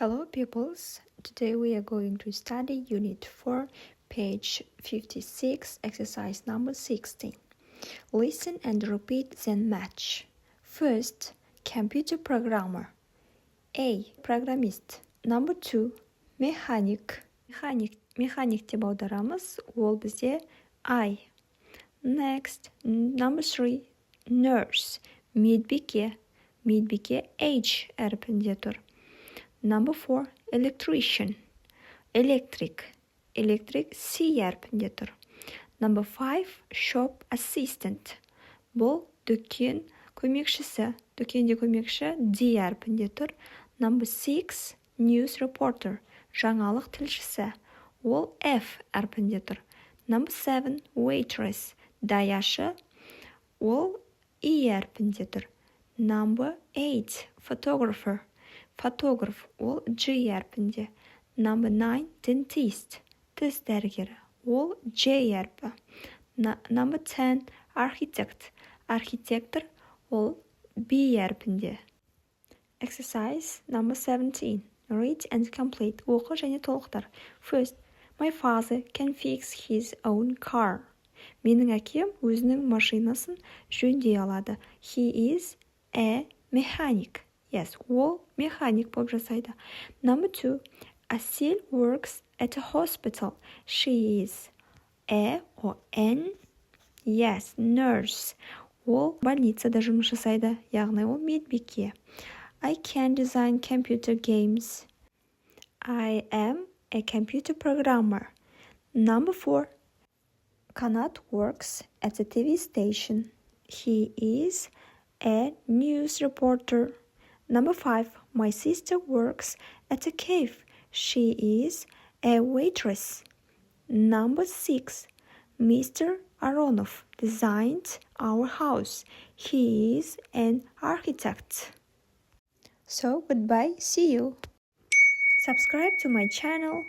Hello peoples, today we are going to study Unit 4, page 56, exercise number 16. Listen and repeat then match. First, computer programmer. A. Программист. Number 2. Mechanic. Mechanic деп аударамыз, ол бізде I. Next, number 3. Nurse. Медбике. Медбике H әрпінде тұр. Number 4. Electrician. Electric C әрпінде тұр. Number 5. Shop assistant. Бұл дүкен көмекшісі. Дүкенде көмекші D әрпінде тұр. Number 6. News reporter. Жаңалық тілшісі. Ол F әрпінде тұр. Number 7. Waitress. Даяшы. Ол E әрпінде тұр. Number 8. Photographer. Фотограф, ол G әрпінде. Number 9. Dentist. Тіс дәрігері. Ол J әрпі. Number 10. Architect. Архитектор, ол B әрпінде. Exercise number 17. Read and complete. Оқы және толықтар. First, my father can fix his own car. Менің әкем өзінің машинасын жөндей алады. He is a mechanic. Yes, ол механик болып жасайды. Number 2. Asil works at a hospital. She is a or N. Yes, nurse. Ол больницада жұмыс жасайды. Яғни ол медбике. I can design computer games. I am a computer programmer. Number 4. Kanat works at a TV station. He is a news reporter. Number 5. My sister works at a cave. She is a waitress. Number 6. Mr. Aronov designed our house. He is an architect. So, goodbye. See you. Subscribe to my channel.